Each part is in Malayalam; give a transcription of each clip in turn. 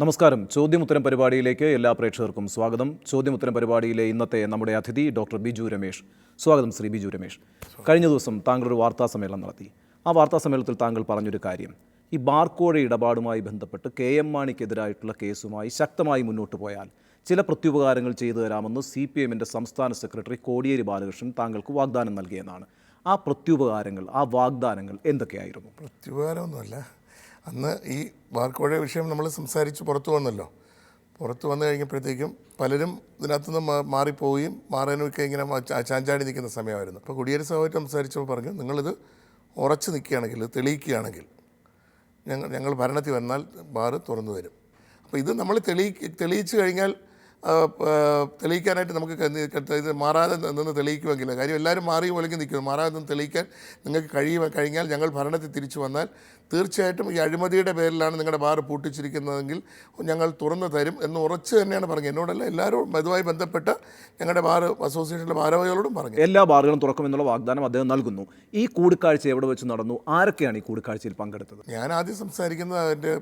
നമസ്കാരം. ചോദ്യമുത്തരം പരിപാടിയിലേക്ക് എല്ലാ പ്രേക്ഷകർക്കും സ്വാഗതം. ചോദ്യമുത്തരം പരിപാടിയിലെ ഇന്നത്തെ നമ്മുടെ അതിഥി ഡോക്ടർ ബിജു രമേശ്. സ്വാഗതം ശ്രീ ബിജു രമേശ്. കഴിഞ്ഞ ദിവസം താങ്കളൊരു വാർത്താ സമ്മേളനം നടത്തി. ആ വാർത്താ സമ്മേളനത്തിൽ താങ്കൾ പറഞ്ഞൊരു കാര്യം, ഈ ബാർക്കോഴ ഇടപാടുമായി ബന്ധപ്പെട്ട് KM മാണിക്കെതിരായിട്ടുള്ള കേസുമായി ശക്തമായി മുന്നോട്ട് പോയാൽ ചില പ്രത്യുപകാരങ്ങൾ ചെയ്തു തരാമെന്ന് CPMന്റെ സംസ്ഥാന സെക്രട്ടറി കോടിയേരി ബാലകൃഷ്ണൻ താങ്കൾക്ക് വാഗ്ദാനം നൽകിയെന്നാണ്. ആ പ്രത്യുപകാരങ്ങൾ, ആ വാഗ്ദാനങ്ങൾ എന്തൊക്കെയായിരുന്നു? പ്രത്യുപകാരമൊന്നുമല്ല. അന്ന് ഈ ബാർക്കോഴ വിഷയം നമ്മൾ സംസാരിച്ച് പുറത്തു വന്നല്ലോ. പുറത്തു വന്നു കഴിഞ്ഞപ്പോഴത്തേക്കും പലരും ഇതിനകത്തുനിന്ന് മാറിപ്പോവുകയും മാറാനൊക്കെ ഇങ്ങനെ ചാഞ്ചാടി നിൽക്കുന്ന സമയമായിരുന്നു. അപ്പോൾ കോടിയേരി സാറുമായിട്ട് സംസാരിച്ചപ്പോൾ പറഞ്ഞു, നിങ്ങളിത് ഉറച്ചു നിൽക്കുകയാണെങ്കിൽ, തെളിയിക്കുകയാണെങ്കിൽ ഞങ്ങൾ ഭരണത്തിൽ വന്നാൽ ബാർ തുറന്നു തരും. അപ്പോൾ ഇത് നമ്മൾ തെളിയിച്ചു കഴിഞ്ഞാൽ തെളിയിക്കാനായിട്ട് നമുക്ക് ഇത് മാറാതെ നിന്ന് തെളിയിക്കുമെങ്കിൽ, കാര്യം എല്ലാവരും മാറി ഒലങ്ങി നിൽക്കുന്നു, മാറാതെ നിന്ന് തെളിയിക്കാൻ നിങ്ങൾക്ക് കഴിഞ്ഞാൽ ഞങ്ങൾ ഭരണത്തിൽ തിരിച്ചു വന്നാൽ തീർച്ചയായിട്ടും ഈ അഴിമതിയുടെ പേരിലാണ് നിങ്ങളുടെ ബാർ പൂട്ടിച്ചിരിക്കുന്നതെങ്കിൽ ഞങ്ങൾ തുറന്നു തരും എന്ന് ഉറച്ച് തന്നെയാണ് പറഞ്ഞത്. എന്നോടല്ല, എല്ലാവരും ഇതുമായി ബന്ധപ്പെട്ട ഞങ്ങളുടെ ബാർ അസോസിയേഷനിലെ ഭാരവാഹികളോടും പറഞ്ഞു. എല്ലാ ബാറുകളും തുറക്കുമെന്നുള്ള വാഗ്ദാനം അദ്ദേഹം നൽകുന്നു. ഈ കൂടിക്കാഴ്ച എവിടെ വെച്ച് നടന്നു? ആരൊക്കെയാണ് ഈ കൂടിക്കാഴ്ചയിൽ പങ്കെടുത്തത്? ഞാൻ ആദ്യം സംസാരിക്കുന്നത് എൻ്റെ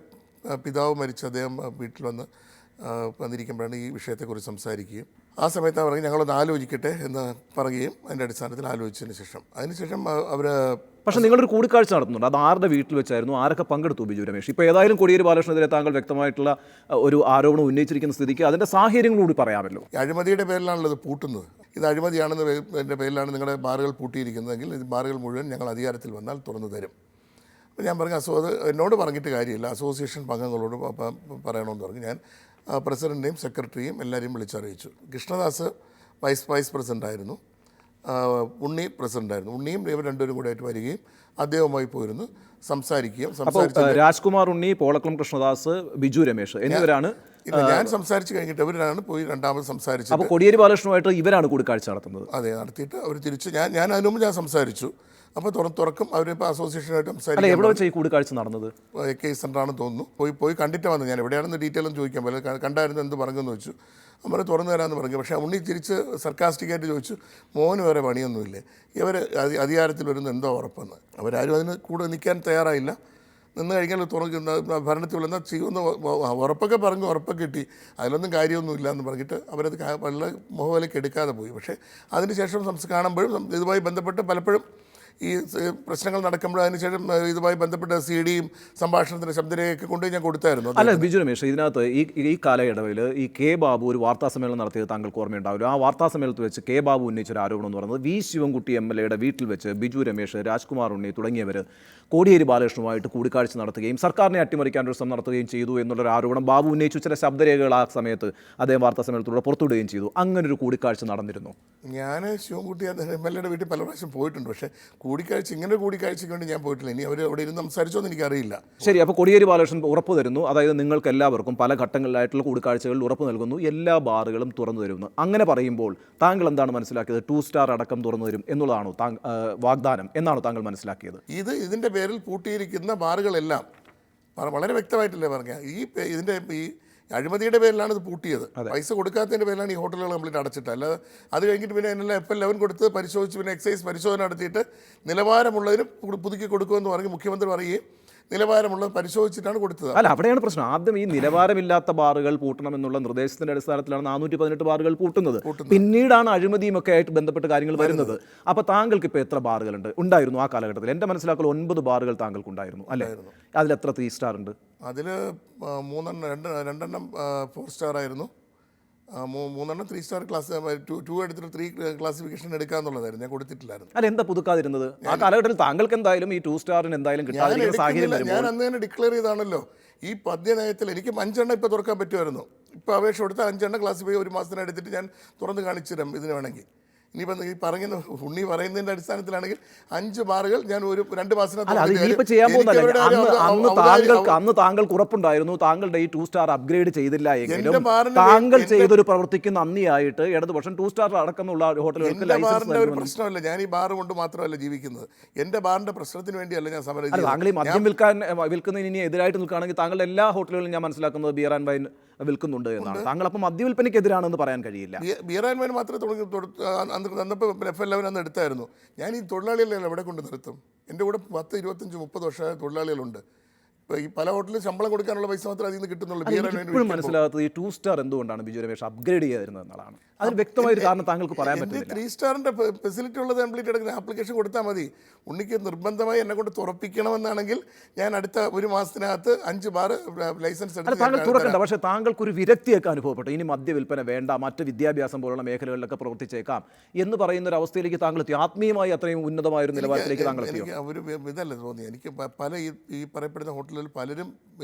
പിതാവ് മരിച്ച അദ്ദേഹം വീട്ടിൽ വന്നിരിക്കുമ്പോഴാണ് ഈ വിഷയത്തെക്കുറിച്ച് സംസാരിക്കുകയും ആ സമയത്ത് പറയും ഞങ്ങളൊന്ന് ആലോചിക്കട്ടെ എന്ന് പറയുകയും അതിൻ്റെ അടിസ്ഥാനത്തിൽ ആലോചിച്ചതിന് ശേഷം അവർ. പക്ഷേ നിങ്ങളൊരു കൂടിക്കാഴ്ച നടത്തുന്നുണ്ട്, അത് ആരുടെ വീട്ടിൽ വെച്ചായിരുന്നു? ആരൊക്കെ പങ്കെടുത്തു ബിജു രമേശ്? ഇപ്പോൾ ഏതായാലും കോടിയേരി ബാലകൃഷ്ണനെതിരെ താങ്കൾ വ്യക്തമായിട്ടുള്ള ഒരു ആരോപണം ഉന്നയിച്ചിരിക്കുന്ന സ്ഥിതിക്ക് അതിൻ്റെ സാഹചര്യങ്ങൾ കൂടി പറയാമല്ലോ. അഴിമതിയുടെ പേരിലാണല്ലോ ഇത് പൂട്ടുന്നത്. ഇത് അഴിമതിയാണെന്നതിൻ്റെ പേരിലാണ് നിങ്ങളുടെ ബാറുകൾ പൂട്ടിയിരിക്കുന്നതെങ്കിൽ ഈ ബാറുകൾ മുഴുവൻ ഞങ്ങൾ അധികാരത്തിൽ വന്നാൽ തുറന്നു തരും. അപ്പോൾ ഞാൻ പറഞ്ഞു, അത് എന്നോട് പറഞ്ഞിട്ട് കാര്യമില്ല, അസോസിയേഷൻ അംഗങ്ങളോട് പറയണമെന്ന് പറഞ്ഞു. ഞാൻ പ്രസിഡൻറ്റിനെയും സെക്രട്ടറിയും എല്ലാവരെയും വിളിച്ചറിയിച്ചു. കൃഷ്ണദാസ് വൈസ് പ്രസിഡൻ്റായിരുന്നു, ഉണ്ണി പ്രസിഡൻ്റായിരുന്നു. ഉണ്ണിയും ഇവർ രണ്ടുപേരും കൂടെ ആയിട്ട് വരികയും അദ്ദേഹവുമായി പോയിരുന്നു സംസാരിക്കുകയും. രാജ്കുമാർ ഉണ്ണി, പോളക്കുളം കൃഷ്ണദാസ്, ബിജു രമേശ് എന്നിവരാണ്. ഞാൻ സംസാരിച്ച് കഴിഞ്ഞിട്ട് ഇവരാണ് പോയി രണ്ടാമത് സംസാരിച്ചത്. അപ്പോൾ കോടിയേരി ബാലകൃഷ്ണനുമായിട്ട് ഇവരാണ് കൂടിക്കാഴ്ച നടത്തുന്നത്? അതെ, നടത്തിയിട്ട് അവർ തിരിച്ച് ഞാൻ അതിനു മുമ്പ് ഞാൻ സംസാരിച്ചു. അപ്പോൾ തുറക്കും അവരിപ്പോൾ അസോസിയേഷനായിട്ട് സംസാരിക്കും. എവിടെ വെച്ചാൽ ഈ കൂടിക്കാഴ്ച നടന്നത്? AK സെൻ്ററാണെന്ന് തോന്നുന്നു. പോയി കണ്ടിട്ട് വന്നു. ഞാൻ എവിടെയാണെന്ന് ഡീറ്റെയിലും ചോദിക്കാൻ പറ്റില്ല. കണ്ടായിരുന്നു, എന്ത് പറഞ്ഞെന്ന് ചോദിച്ചു. അവർ തുറന്നു തരാമെന്ന് പറഞ്ഞു. പക്ഷേ ഉണ്ണി തിരിച്ച് സർക്കാസ്റ്റിക്കായിട്ട് ചോദിച്ചു, മോന് വേറെ പണിയൊന്നുമില്ലേ, ഇവർ അധികാരത്തിൽ വരുന്ന എന്തോ ഉറപ്പെന്ന്. അവരാരും അതിന് കൂടെ നിൽക്കാൻ തയ്യാറായില്ല. നിന്ന് കഴിഞ്ഞാൽ ഭരണത്തിൽ വരുന്ന ചെയ്യുമെന്ന് ഉറപ്പൊക്കെ പറഞ്ഞു, ഉറപ്പൊക്കെ കിട്ടി, അതിലൊന്നും കാര്യമൊന്നുമില്ല എന്ന് പറഞ്ഞിട്ട് അവരത് വളരെ മുഖവിലേക്ക് എടുക്കാതെ പോയി. പക്ഷേ അതിനുശേഷം കാണുമ്പോഴും ഇതുമായി ബന്ധപ്പെട്ട് പലപ്പോഴും ഈ പ്രശ്നങ്ങൾ നടക്കുമ്പോൾ അതിനുശേഷം ഇതുമായി ബന്ധപ്പെട്ട CD-യും സംഭാഷണത്തിൻ്റെ ശബ്ദരേഖയൊക്കെ കൊണ്ടുപോയി ഞാൻ കൊടുത്തായിരുന്നു. അല്ല ബിജു രമേശ്, ഇതിനകത്ത് ഈ കാലയളവിൽ ഈ K ബാബു ഒരു വാർത്താ സമ്മേളനം നടത്തിയത് താങ്കൾക്ക് ഓർമ്മയുണ്ടാവില്ല. ആ വാർത്താ സമ്മേളനത്തിൽ വെച്ച് K ബാബു ഉന്നയിച്ചൊരു ആരോപണം എന്ന് പറയുന്നത്, V ശിവൻകുട്ടി MLA-യുടെ വീട്ടിൽ വെച്ച് ബിജു രമേശ്, രാജ്കുമാർ ഉണ്ണി തുടങ്ങിയവർ കോടിയേരി ബാലകൃഷ്ണനുമായിട്ട് കൂടിക്കാഴ്ച നടത്തുകയും സർക്കാരിനെ അട്ടിമറിക്കാനൊരു ശ്രമം നടത്തുകയും ചെയ്തു എന്നുള്ളൊരു ആരോപണം ബാബു ഉന്നയിച്ചു. ചില ശബ്ദരേഖകൾ ആ സമയത്ത് അദ്ദേഹം വാർത്താ സമ്മേളനത്തിലൂടെ പുറത്തുവിടുകയും ചെയ്തു. അങ്ങനൊരു കൂടിക്കാഴ്ച നടന്നിരുന്നു? ഞാൻ ശിവൻകുട്ടി MLA-യുടെ വീട്ടിൽ പല പ്രാവശ്യം പോയിട്ടുണ്ട്. പക്ഷേ ഇങ്ങനെ കൂടിക്കാഴ്ചയ്ക്ക് വേണ്ടി ഞാൻ പോയിട്ടില്ല. ഇനി അവർ അവിടെ ഇരുന്ന് സംസാരിച്ചോ എന്ന് എനിക്കറിയില്ല. ശരി, അപ്പോൾ കോടിയേരി ബാലകൃഷ്ണൻ ഉറപ്പ് തരുന്നു, അതായത് നിങ്ങൾക്ക് എല്ലാവർക്കും പല ഘട്ടങ്ങളിലായിട്ടുള്ള കൂടിക്കാഴ്ചകളിൽ ഉറപ്പ് നൽകുന്നു, എല്ലാ ബാറുകളും തുറന്നു തരുന്നു. അങ്ങനെ പറയുമ്പോൾ താങ്കൾ എന്താണ് മനസ്സിലാക്കിയത്? 2 സ്റ്റാർ അടക്കം തുറന്നു തരും എന്നുള്ളതാണോ വാഗ്ദാനം എന്നാണോ താങ്കൾ മനസ്സിലാക്കിയത്? ഇതിൻ്റെ പേരിൽ പൂട്ടിയിരിക്കുന്ന ബാറുകളെല്ലാം വളരെ വ്യക്തമായിട്ടല്ലേ പറഞ്ഞാൽ ഈ അഴിമതിയുടെ പേരിലാണ് ഇത് പൂട്ടിയത്. പൈസ കൊടുക്കാത്തതിൻ്റെ പേരിലാണ് ഈ ഹോട്ടലുകൾ കംപ്ലീറ്റ് അടച്ചിട്ട്. അല്ലാതെ അത് കഴിഞ്ഞിട്ട് പിന്നെ അതിനെല്ലാം FL11 കൊടുത്ത് പരിശോധിച്ച് പിന്നെ എക്സൈസ് പരിശോധന നടത്തിയിട്ട് നിലവാരമുള്ളതിന് പുതുക്കി കൊടുക്കുമെന്ന് പറഞ്ഞ് മുഖ്യമന്ത്രി പറയുകയും നിലവാരമുള്ളത് പരിശോധിച്ചിട്ടാണ് കൊടുത്തത്. അല്ല, അവിടെയാണ് പ്രശ്നം. ആദ്യം ഈ നിലവാരമില്ലാത്ത ബാറുകൾ പൂട്ടണമെന്നുള്ള നിർദ്ദേശത്തിന്റെ അടിസ്ഥാനത്തിലാണ് 418 ബാറുകൾ പൂട്ടുന്നത്. പിന്നീടാണ് അഴിമതിയും ഒക്കെ ആയിട്ട് ബന്ധപ്പെട്ട് കാര്യങ്ങൾ വരുന്നത്. അപ്പോൾ താങ്കൾക്ക് ഇപ്പോൾ എത്ര ബാറുകളുണ്ട് ഉണ്ടായിരുന്നു ആ കാലഘട്ടത്തിൽ? എൻ്റെ മനസ്സിലാക്കൽ 9 ബാറുകൾ താങ്കൾക്ക് ഉണ്ടായിരുന്നു അല്ലേ? അതിലെത്ര 3 സ്റ്റാർ ഉണ്ട്? അതിൽ 2 4 സ്റ്റാർ ആയിരുന്നു, 3 3 സ്റ്റാർ ക്ലാസ് 2 എടുത്തിട്ട് 3 ക്ലാസിഫിക്കേഷൻ എടുക്കാന്നുള്ളതായിരുന്നു. ഞാൻ കൊടുത്തിട്ടില്ലായിരുന്നു. അല്ല, എന്താ പുതുക്കാതിരുന്നത്? ആ കാലഘട്ടത്തിൽ താങ്കൾക്ക് എന്തായാലും ഈ 2 സ്റ്റാറിന് എന്തായാലും കിട്ടാതിരിക്കുന്ന സാഹചര്യം. ഞാൻ അന്ന് തന്നെ ഡിക്ലെയർ ചെയ്താണല്ലോ. ഈ പദ്യനയത്തിൽ എനിക്ക് 5 എണ്ണം ഇപ്പോൾ തുറക്കാൻ പറ്റുമായിരുന്നു. ഇപ്പോൾ അപേക്ഷ കൊടുത്ത 5 എണ്ണം ക്ലാസിഫൈ 1 മാസത്തിന് എടുത്തിട്ട് ഞാൻ തുറന്ന് കാണിച്ചു തരാം ഇതിന് വേണമെങ്കിൽ. ഇനിയിപ്പോൾ ഈ ഉണ്ണി പറയുന്നതിൻ്റെ അടിസ്ഥാനത്തിലാണെങ്കിൽ 5 ബാറുകൾ ഞാൻ ഒരു 2 മാസത്തിനകത്ത് അന്ന് താങ്കൾക്ക് ഉറപ്പുണ്ടായിരുന്നു. താങ്കളുടെ ഈ 2 സ്റ്റാർ അപ്ഗ്രേഡ് ചെയ്തില്ല എങ്കിലും താങ്കൾ ചെയ്തൊരു പ്രവൃത്തിക്ക് നന്ദിയായിട്ട് ഇടതുപക്ഷം 2 സ്റ്റാർ അടക്കമുള്ള ഹോട്ടലുകൾക്ക് ബാറിന്റെ ഒരു പ്രശ്നമല്ല. ഞാൻ ഈ ബാർ കൊണ്ട് മാത്രമല്ല ജീവിക്കുന്നത്. എൻ്റെ ബാറിന്റെ പ്രശ്നത്തിന് വേണ്ടിയല്ല ഞാൻ സമരം ചെയ്യുന്നത്. താങ്കൾ ഈ മദ്യം വിൽക്കുന്നതിന് ഇനി എതിരായിട്ട് നിൽക്കുകയാണെങ്കിൽ താങ്കളുടെ എല്ലാ ഹോട്ടലുകളിലും ഞാൻ മനസ്സിലാക്കുന്നത് ബിയർ ആൻഡ് വൈൻ വിൽക്കുന്നുണ്ട് എന്നാണ്. താങ്കൾ അപ്പം മദ്യവിൽപ്പനയ്ക്കെതിരാണെന്ന് പറയാൻ കഴിയില്ല. ബിയർ ആൻഡ് വൈൻ മാത്രമേ അന്നപ്പോൾ FL11 അന്ന് എടുത്തായിരുന്നു. ഞാൻ ഈ തൊഴിലാളികളെല്ലാം എവിടെ കൊണ്ട് നിർത്തും? എൻ്റെ കൂടെ 10, 25, 30 വർഷമായ തൊഴിലാളികളുണ്ട്. ഈ പല ഹോട്ടലിൽ ശമ്പളം കൊടുക്കാനുള്ള പൈസ മാത്രമേ അതിൽ നിന്ന് കിട്ടുന്നുള്ളൂ. ഇപ്പോഴും മനസ്സിലാകാത്തത് ഈ 2 സ്റ്റാർ എന്തുകൊണ്ടാണ് ബിജു രമേശ് അപ്ഗ്രേഡ് ചെയ്യാതിരുന്നത് എന്നുള്ളതാണ്. അതിന് വ്യക്തമായ ഒരു കാരണം താങ്കൾക്ക് പറയാൻ പറ്റുന്നില്ല. 3 സ്റ്റാറിൻ്റെ ഫെസിലിറ്റി ഉള്ളത് കംപ്ലീറ്റ് എടുക്കുന്ന ആപ്ലിക്കേഷൻ കൊടുത്താൽ മതി. ഉണ്ണിക്ക് നിർബന്ധമായി എന്നെ കൊണ്ട് തുറപ്പിക്കണമെന്നാണെങ്കിൽ ഞാൻ അടുത്ത ഒരു മാസത്തിനകത്ത് 5 ബാർ ലൈസൻസ് എടുത്ത് താങ്കൾ തുറക്കണ്ട. പക്ഷേ താങ്കൾക്കൊരു വിരക്തിയൊക്കെ അനുഭവപ്പെട്ടു. ഇനി മദ്യവിൽപ്പന വേണ്ട, മറ്റ് വിദ്യാഭ്യാസം പോലുള്ള മേഖലകളിലൊക്കെ പ്രവർത്തിച്ചേക്കാം എന്ന് പറയുന്ന ഒരു അവസ്ഥയിലേക്ക് താങ്കൾ എത്തി. ആത്മീയമായി അത്രയും ഉന്നതമായ ഒരു നിലവാരത്തിലേക്ക് താങ്കൾ എത്തിയോ? എനിക്ക് ഒരു ഇതല്ല തോന്നി. എനിക്ക് പല ഈ പറയപ്പെടുന്ന ഹോട്ടലുകളിൽ പലരും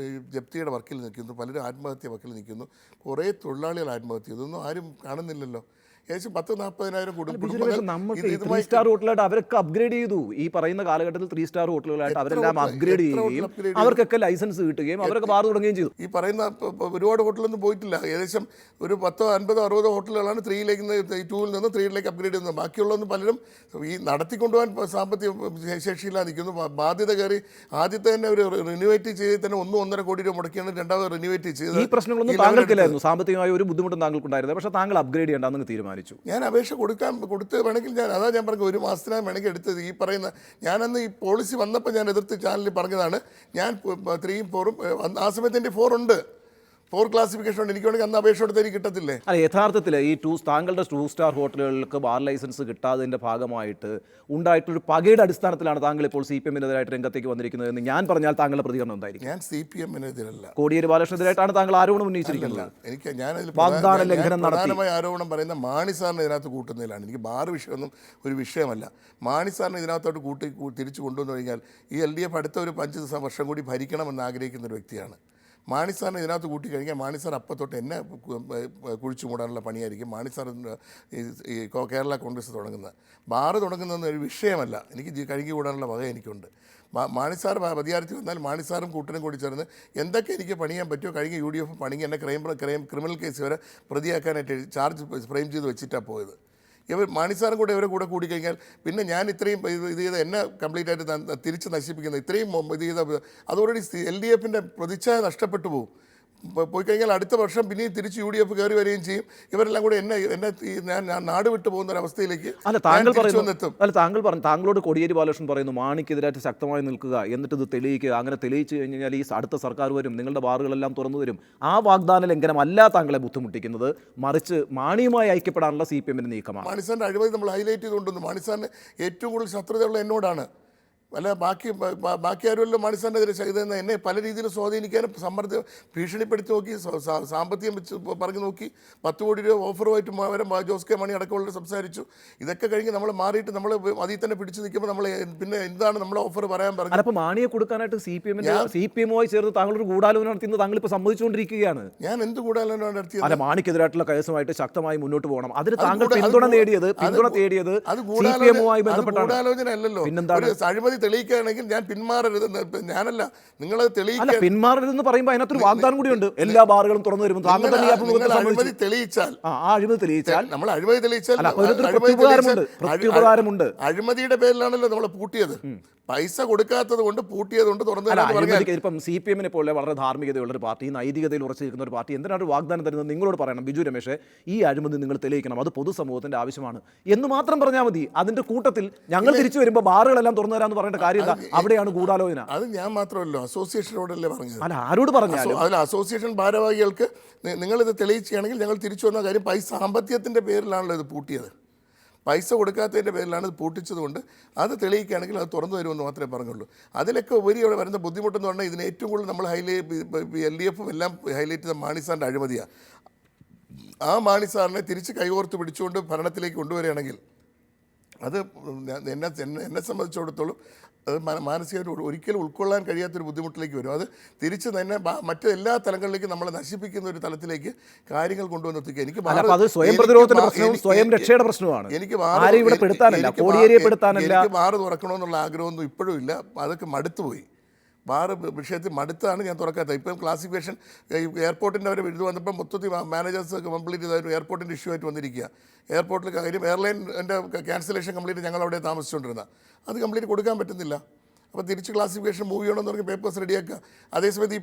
ജപ്തിയുടെ വർക്കിൽ നിൽക്കുന്നു, പലരും ആത്മഹത്യ വർക്കിൽ നിൽക്കുന്നു, കുറേ തൊഴിലാളികൾ ആത്മഹത്യ. ഇതൊന്നും ആരും കാണുന്നില്ലല്ലോ. ഏകദേശം 10-40,000 കുടുംബങ്ങൾ നമുക്ക് 3 സ്റ്റാർ ഹോട്ടലായിട്ട് അവരൊക്കെ അപ്ഗ്രേഡ് ചെയ്തു. ഈ പറയുന്ന കാലഘട്ടത്തിൽ 3 സ്റ്റാർ ഹോട്ടലുകളായിട്ട് അവരെല്ലാം അപ്ഗ്രേഡ് ചെയ്യുകയും അവർക്കൊക്കെ ലൈസൻസ് കിട്ടുകയും അവരൊക്കെ ബാർ തുടങ്ങുകയും ചെയ്തു. ഈ പറയുന്ന ഒരുപാട് ഹോട്ടലൊന്നും പോയിട്ടില്ല. ഏകദേശം ഒരു 10, 50, 60 ഹോട്ടലുകളാണ് 2ൽ നിന്ന് 3ലേക്ക് അപ്ഗ്രേഡ് ചെയ്യുന്നത്. ബാക്കിയുള്ളതൊന്നും പലരും ഈ നടത്തിക്കൊണ്ടുപോകാൻ സാമ്പത്തിക ശേഷിയില്ലാതെ നിൽക്കുന്നു. ബാധ്യത കയറി ആദ്യത്തെ തന്നെ ഒരു റിന്യൂവേറ്റ് ചെയ്ത് തന്നെ 1-1.5 കോടി രൂപ മുടക്കിയാണ് രണ്ടാമത് റിന്യൂവേറ്റ് ചെയ്തത്. ഈ പ്രശ്നങ്ങളൊന്നും താങ്കൾക്കില്ലായിരുന്നു, സാമ്പത്തികമായ ഒരു ബുദ്ധിമുട്ടും താങ്കൾക്കുണ്ടായിരുന്നത്. പക്ഷേ താങ്കൾ അപ്ഗ്രേഡ് ചെയ്യേണ്ടെന്ന് തീരുമാനിച്ചു. ഞാൻ അപേക്ഷ കൊടുത്ത് വേണമെങ്കിൽ ഞാൻ പറഞ്ഞു ഒരു മാസത്തിനാണ് വേണമെങ്കിൽ എടുത്തത്. ഈ പറയുന്ന ഞാനന്ന് ഈ പോളിസി വന്നപ്പോൾ ഞാൻ എതിർത്ത് ചാനലിൽ പറഞ്ഞതാണ്. ഞാൻ 3ഉം 4ഉം ആ സമയത്ത് എൻ്റെ 4 ഉണ്ട്, 4 ക്ലാസിഫിക്കേഷൻ ഉണ്ട്. എനിക്ക് വേണമെങ്കിൽ അന്ന് അപേക്ഷ കൊടുത്താൽ എനിക്ക് കിട്ടത്തില്ലേ? അല്ല, യഥാർത്ഥത്തിൽ ഈ താങ്കളുടെ 2 സ്റ്റാർ ഹോട്ടലുകൾക്ക് ബാർ ലൈസൻസ് കിട്ടാത്തതിൻ്റെ ഭാഗമായിട്ട് ഉണ്ടായിട്ടൊരു പകയുടെ അടിസ്ഥാനത്തിലാണ് താങ്കൾ ഇപ്പോൾ CPM-നെതിരായിട്ട് രംഗത്തേക്ക് വന്നിരിക്കുന്നത് എന്ന് ഞാൻ പറഞ്ഞാൽ താങ്കളുടെ പ്രതികരണം എന്തായിരിക്കും? ഞാൻ CPM-നെതിരല്ല, കോടിയേരി ബാലകൃഷ്ണനെതിരായിട്ടാണ് താങ്കൾ ആരോപണം ഉന്നയിച്ചിരിക്കുന്നത്. ഞാനതിൽ വാഗ്ദാന ലംഘനം നടത്തി പ്രധാനമായ ആരോപണം പറയുന്ന മാണി സാറിന് ഇതിനകത്ത് കൂട്ടുന്നതിലാണ്. എനിക്ക് ബാർ വിഷയമൊന്നും ഒരു വിഷയമല്ല. മാണി സാറിന് ഇതിനകത്തോട്ട് തിരിച്ചു കൊണ്ടുവന്നു കഴിഞ്ഞാൽ ഈ LDF അടുത്ത ഒരു 5 വർഷം കൂടി ഭരിക്കണമെന്ന് ആഗ്രഹിക്കുന്ന ഒരു വ്യക്തിയാണ്. മാണി സാറിന് ഇതിനകത്ത് കൂട്ടിക്കഴിഞ്ഞാൽ മാണി സാർ അപ്പം തൊട്ട് എന്നെ കുഴിച്ചു മൂടാനുള്ള പണിയായിരിക്കും മാണി സാർ ഈ കേരള കോൺഗ്രസ് തുടങ്ങുന്നത്. ബാറ് തുടങ്ങുന്നതെന്ന് ഒരു വിഷയമല്ല, എനിക്ക് കഴുകി കൂടാനുള്ള വക എനിക്കുണ്ട്. മാണി സാർ അധികാരത്തിൽ വന്നാൽ മാണി സാറും കൂട്ടനും കൂടി ചേർന്ന് എന്തൊക്കെ എനിക്ക് പണിയാൻ പറ്റുമോ കഴിഞ്ഞ UDF പണിക്ക് എന്നെ ക്രിമിനൽ കേസ് വരെ പ്രതിയാക്കാനായിട്ട് ചാർജ് ഫ്രെയിം ചെയ്ത് വെച്ചിട്ടാണ് പോയത്. മാണി സാറും കൂടെ ഇവരെ കൂടെ കൂടിക്കഴിഞ്ഞാൽ പിന്നെ ഞാൻ ഇത്രയും ഇത് ചെയ്ത് എന്നെ കംപ്ലീറ്റ് ആയിട്ട് തിരിച്ച് നശിപ്പിക്കുന്നത് ഇത്രയും ഇത് ചെയ്ത അതോടുകൂടി LDF-ൻ്റെ പ്രതിച്ഛായ നഷ്ടപ്പെട്ടു പോകും. പോയി കഴിഞ്ഞാൽ അടുത്ത വർഷം പിന്നെയും തിരിച്ച് UDF കയറി വരികയും ചെയ്യും. ഇവരെല്ലാം കൂടെ ഞാൻ നാട് വിട്ടു പോകുന്ന ഒരവസ്ഥയിലേക്ക് താങ്കളോട് കോടിയേരി ബാലകൃഷ്ണൻ പറയുന്നു മാണിക്കെതിരായിട്ട് ശക്തമായി നിൽക്കുക, എന്നിട്ട് ഇത് തെളിയിക്കുക. അങ്ങനെ തെളിയിച്ചു കഴിഞ്ഞാൽ ഈ അടുത്ത സർക്കാർ വരും, നിങ്ങളുടെ ബാറുകളെല്ലാം തുറന്നു തരും. ആ വാഗ്ദാന ലംഘനമല്ല താങ്കളെ ബുദ്ധിമുട്ടിക്കുന്നത്, മറിച്ച് മാണിയുമായി ഐക്യപ്പെടാനുള്ള CPM-ന്റെ നീക്കമാണ്. മാണിസാറിൻ്റെ അഴിമതി നമ്മൾ ഹൈലൈറ്റ് ചെയ്തുകൊണ്ടുവന്നു. മാണിസാറിന് ഏറ്റവും കൂടുതൽ ശത്രുതയുള്ള എന്നോടാണ്, അല്ല ബാക്കി ആരുമല്ലോ മാണിസാറിനെതിരെ ചെയ്തതെന്ന്. എന്നെ പല രീതിയിൽ സ്വാധീനിക്കാനും സമ്മർദ്ദം ഭീഷണിപ്പെടുത്തി നോക്കി, സാമ്പത്തികം വെച്ച് പറഞ്ഞു നോക്കി. 10 കോടി രൂപ ഓഫറുമായിട്ട് അവരെ ജോസ് കെ മണി അടക്കമുള്ളവർ സംസാരിച്ചു. ഇതൊക്കെ കഴിഞ്ഞ് നമ്മൾ മാറിയിട്ട് നമ്മൾ അതിൽ തന്നെ പിടിച്ചു നിൽക്കുമ്പോൾ നമ്മൾ പിന്നെ എന്താണ് നമ്മളെ ഓഫർ പറയാൻ പറഞ്ഞത്? അപ്പോൾ മാണിയെ കൊടുക്കാനായിട്ട് CPM-മായി ചേർന്ന് താങ്കളൊരു ഗൂഢാലോചന നടത്തിയെന്ന് താങ്കൾ ഇപ്പോൾ സമ്മതിച്ചുകൊണ്ടിരിക്കുകയാണ്. ഞാൻ എന്ത് ഗൂഢാലോചന നടത്തിയത്? അല്ല, മാണിക്കെതിരായിട്ടുള്ള കേസുമായിട്ട് ശക്തമായി മുന്നോട്ട് പോകണം. അതിന് താങ്കൾ പിന്തുണ തേടിയത് CPM-മായി ബന്ധപ്പെട്ടാണ്. ഗൂഢാലോചന അല്ലല്ലോ. അഴിമതി തെളിയിക്കുകയാണെങ്കിൽ ഞാൻ പിന്മാറരുത്, ഞാനല്ല നിങ്ങളത് തെളിയിക്കാൻ. പിന്മാറരുതെന്ന് പറയുമ്പോൾ അതിനകത്തൊരു വാഗ്ദാനം കൂടിയുണ്ട്, എല്ലാ ബാറുകളും തുറന്നു വരുമ്പോൾ. അഴിമതി തെളിയിച്ചാൽ നമ്മൾ അഴിമതി തെളിയിച്ചാൽ അഴിമതിയുടെ പേരിലാണല്ലോ നമ്മളെ പൂട്ടിയത്. പൈസ കൊടുക്കാത്തത് കൊണ്ട് പൂട്ടിയത് കൊണ്ട് തുറന്നു. ഇപ്പം CPM-നെ പോലെ വളരെ ധാർമ്മികതയുള്ളൊരു പാർട്ടി, നൈതികതയിൽ ഉറച്ചിരിക്കുന്ന ഒരു പാർട്ടി എന്തിനാണ് ഒരു വാഗ്ദാനം തരുന്നത്? നിങ്ങളോട് പറയണം, ബിജു രമേശ് ഈ അഴിമതി നിങ്ങൾ തെളിയിക്കണം, അത് പൊതുസമൂഹത്തിന്റെ ആവശ്യമാണ് എന്ന് മാത്രം പറഞ്ഞാൽ മതി. അതിന്റെ കൂട്ടത്തിൽ ഞങ്ങൾ തിരിച്ചു വരുമ്പോൾ ബാറുകളെല്ലാം തുറന്നു തരാമെന്ന് പറയേണ്ട കാര്യം അവിടെയാണ് ഗൂഢാലോചന. അത് ഞാൻ മാത്രമല്ലോ, അസോസിയേഷനോടല്ലേ പറഞ്ഞത്. അല്ല, ആരോട് പറഞ്ഞാലും അതിൽ അസോസിയേഷൻ ഭാരവാഹികൾക്ക് നിങ്ങളിത് തെളിയിക്കുകയാണെങ്കിൽ ഞങ്ങൾ തിരിച്ചു വന്ന കാര്യം സാമ്പത്തികത്തിൻ്റെ പേരിലാണല്ലോ ഇത് പൂട്ടിയത്. പൈസ കൊടുക്കാത്തതിൻ്റെ പേരിലാണ് ഇത് പൂട്ടിച്ചതുകൊണ്ട് അത് തെളിയിക്കുകയാണെങ്കിൽ അത് തുറന്നു വരുമെന്ന് മാത്രമേ പറഞ്ഞുള്ളൂ. അതിലൊക്കെ ഉപരി അവിടെ വരുന്ന ബുദ്ധിമുട്ടെന്ന് പറഞ്ഞാൽ ഇതിന് ഏറ്റവും കൂടുതൽ നമ്മൾ LDF-ഉം എല്ലാം ഹൈലൈറ്റ് ചെയ്ത മാണി സാറിൻ്റെ അഴിമതിയാണ്. ആ മാണി സാറിനെ തിരിച്ച് കൈകോർത്ത് പിടിച്ചുകൊണ്ട് ഭരണത്തിലേക്ക് കൊണ്ടുവരികയാണെങ്കിൽ അത് എന്നെ സംബന്ധിച്ചിടത്തോളം അത് മാനസികമായിട്ട് ഒരിക്കലും ഉൾക്കൊള്ളാൻ കഴിയാത്തൊരു ബുദ്ധിമുട്ടിലേക്ക് വരും. അത് തിരിച്ച് തന്നെ മറ്റ് എല്ലാ തലങ്ങളിലേക്കും നമ്മളെ നശിപ്പിക്കുന്ന ഒരു തലത്തിലേക്ക് കാര്യങ്ങൾ കൊണ്ടുവന്നെത്തിക്കുക. എനിക്ക് ബാറ് തുറക്കണമെന്നുള്ള ആഗ്രഹമൊന്നും ഇപ്പോഴും ഇല്ല. അതൊക്കെ മടുത്തുപോയി. ബാറ് വിഷയത്തിൽ മടുത്താണ് ഞാൻ തുറക്കാത്തത്. ഇപ്പം ക്ലാസിഫിക്കേഷൻ എയർപോർട്ടിൻ്റെ അവർ ഇത് വന്നപ്പോൾ മൊത്തത്തിൽ മാനേജേഴ്സ് കംപ്ലീറ്റ് ചെയ്തായിരുന്നു. എയർപോർട്ടിൻ്റെ ഇഷ്യൂ ആയിട്ട് വന്നിരിക്കുക. എയർപോർട്ടിൽ കാര്യം എയർലൈൻ്റെ ക്യാൻസലേഷൻ കംപ്ലീറ്റ് ഞങ്ങൾ അവിടെ താമസിച്ചുകൊണ്ടിരുന്നത്, അത് കംപ്ലീറ്റ് കൊടുക്കാൻ പറ്റുന്നില്ല. അപ്പോൾ തിരിച്ച് ക്ലാസിഫിക്കേഷൻ മൂവ് ചെയ്യണമെന്ന് പറഞ്ഞ് പേപ്പേഴ്സ് റെഡിയാക്കുക. അതേസമയത്ത്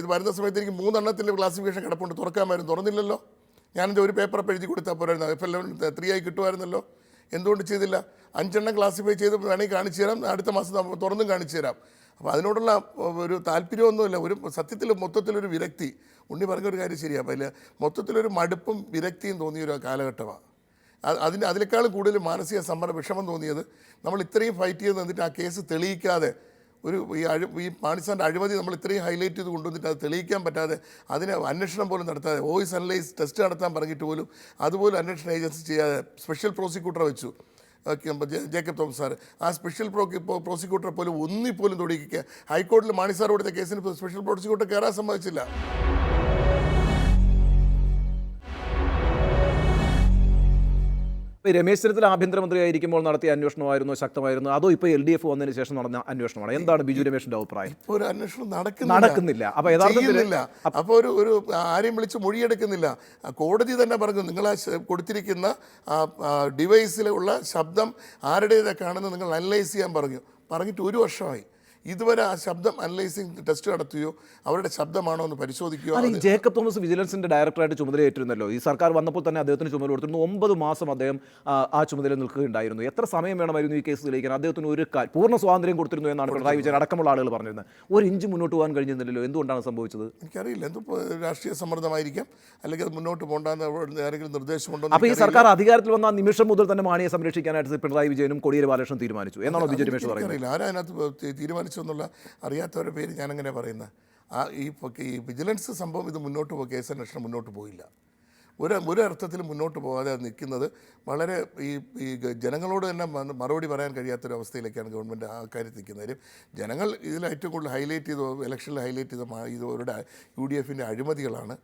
ഇത് വരുന്ന സമയത്ത് എനിക്ക് 3 എണ്ണത്തിൻ്റെ ക്ലാസിഫിക്കേഷൻ കിടപ്പുണ്ട്, തുറക്കാമായിരുന്നു, തുറന്നില്ലല്ലോ. ഞാനെൻ്റെ ഒരു പേപ്പർ എഴുതി കൊടുത്താൽ പോരായിരുന്നു, FL 3 ആയി കിട്ടുമായിരുന്നല്ലോ. എന്തുകൊണ്ട് ചെയ്തില്ല? 5 എണ്ണം ക്ലാസിഫൈ ചെയ്ത് വേണമെങ്കിൽ കാണിച്ചു തരാം, അടുത്ത മാസം തുറന്നും കാണിച്ചു തരാം. അപ്പോൾ അതിനോടുള്ള ഒരു താല്പര്യമൊന്നുമില്ല. ഒരു സത്യത്തിൽ മൊത്തത്തിലൊരു വിരക്തി. ഉണ്ണി പറഞ്ഞൊരു കാര്യം ശരിയാണ്. അപ്പോൾ അതിൽ മൊത്തത്തിലൊരു മടുപ്പും വിരക്തിയും തോന്നിയൊരു കാലഘട്ടമാണ്. അതിനേക്കാളും കൂടുതൽ മാനസിക സമ്മർദ്ദം, വിഷമം തോന്നിയത് നമ്മൾ ഇത്രയും ഫൈറ്റ് ചെയ്ത് നിന്നിട്ട് ആ കേസ് തെളിയിക്കാതെ, ഈ മാണിസാറിൻ്റെ അഴിമതി നമ്മൾ ഇത്രയും ഹൈലൈറ്റ് ചെയ്ത് കൊണ്ടുവന്നിട്ട് അത് തെളിയിക്കാൻ പറ്റാതെ, അതിന് അന്വേഷണം പോലും നടത്താതെ, വോയിസ് അനലൈസ് ടെസ്റ്റ് നടത്താൻ പറഞ്ഞിട്ട് പോലും അതുപോലും അന്വേഷണ ഏജൻസി ചെയ്യാതെ സ്പെഷ്യൽ പ്രോസിക്യൂട്ടറെ വെച്ചു, ജേക്കബ് തോമസ് സാർ. ആ സ്പെഷ്യൽ പ്രോസിക്യൂട്ടറെ പോലും ഒന്നിപ്പോലും തൊടിയിക്കുക. ഹൈക്കോടതിയിൽ മാണിസാർ കൊടുത്ത കേസിന് സ്പെഷ്യൽ പ്രോസിക്യൂട്ടർ കയറാൻ സമ്മതിച്ചില്ല. രമേശ് ചെന്നിത്തല ആഭ്യന്തരമന്ത്രിയായിരിക്കുമ്പോൾ നടത്തിയ അന്വേഷണമായിരുന്നു ശക്തമായിരുന്നു, അതോ ഇപ്പോൾ LDF വന്നതിന് ശേഷം നടന്ന അന്വേഷണമാണ്? എന്താണ് ബിജു രമേശിന്റെ അഭിപ്രായം? ഇപ്പോൾ ഒരു അന്വേഷണം നടക്കുന്നില്ല. അപ്പോൾ യഥാർത്ഥത്തിൽ അപ്പോൾ ഒരു ആരെയും വിളിച്ച് മൊഴിയെടുക്കുന്നില്ല. കോടതി തന്നെ പറഞ്ഞു, നിങ്ങൾ ആ കൊടുത്തിരിക്കുന്ന ഡിവൈസിലുള്ള ശബ്ദം ആരുടേതൊക്കെയാണെന്ന് നിങ്ങൾ അനലൈസ് ചെയ്യാൻ പറഞ്ഞിട്ട് 1 വർഷമായി. ഇതുവരെ ആ ശബ്ദം അനലൈസിങ് ടെസ്റ്റ് നടത്തുകയോ അവരുടെ ശബ്ദമാണോ എന്ന് പരിശോധിക്കുകയോ. ഈ ജേക്കബ് തോമസ് വിജിലൻസിന്റെ ഡയറക്ടറായിട്ട് ചുമതലയേറ്റിരുന്നല്ലോ. ഈ സർക്കാർ വന്നപ്പോൾ തന്നെ അദ്ദേഹത്തിന് ചുമതല കൊടുത്തിരുന്നു. 9 മാസം അദ്ദേഹം ആ ചുമതല നിൽക്കുകയുണ്ടായിരുന്നു. എത്ര സമയം വേണമായിരുന്നു ഈ കേസ് തെളിയിക്കാൻ? അദ്ദേഹത്തിന് ഒരു പൂർണ്ണ സ്വാതന്ത്ര്യം കൊടുത്തിരുന്നു എന്നാണ് പിണറായി വിജയൻ അടക്കമുള്ള ആളുകൾ പറഞ്ഞിരുന്നത്. 1 ഇഞ്ച് മുന്നോട്ട് പോകാൻ കഴിഞ്ഞിരുന്നില്ലല്ലോ. എന്തുകൊണ്ടാണ് സംഭവിച്ചത്? എനിക്കറിയില്ല. എന്തോ രാഷ്ട്രീയ സമ്മർദ്ദമായിരിക്കാം, അല്ലെങ്കിൽ അത് മുന്നോട്ട് പോകണ്ടെന്ന് ആരെങ്കിലും നിർദ്ദേശമുണ്ടോ? അപ്പോൾ ഈ സർക്കാർ അധികാരത്തിൽ വന്ന നിമിഷം മുതൽ തന്നെ മാണിയെ സംരക്ഷിക്കാനായിട്ട് പിണറായി വിജയനും കോടിയേരി ബാലകൃഷ്ണൻ തീരുമാനിച്ചു എന്നാണോ ബിജു രമേശ് പറയുന്നത്? ആരതിനകത്ത് തീരുമാനിച്ചു എന്നുള്ള അറിയാത്തവരുടെ പേര് ഞാനങ്ങനെ പറയുന്നത്. ഈ വിജിലൻസ് സംഭവം ഇത് മുന്നോട്ട് പോകും, കേസ് അന്വേഷണം മുന്നോട്ട് പോയില്ല. ഒരു അർത്ഥത്തിലും മുന്നോട്ട് പോകാതെ നിൽക്കുന്നത് വളരെ ഈ ജനങ്ങളോട് തന്നെ മറുപടി പറയാൻ കഴിയാത്തൊരവസ്ഥയിലേക്കാണ് ഗവൺമെൻറ് ആ കാര്യത്തിൽ നിൽക്കുന്നത്. കാര്യം ജനങ്ങൾ ഇതിൽ ഏറ്റവും കൂടുതൽ ഹൈലൈറ്റ് ചെയ്ത്, ഇലക്ഷനിൽ ഹൈലൈറ്റ് ചെയ്ത ഇവരുടെ UDFൻ്റെ അഴിമതികളാണ്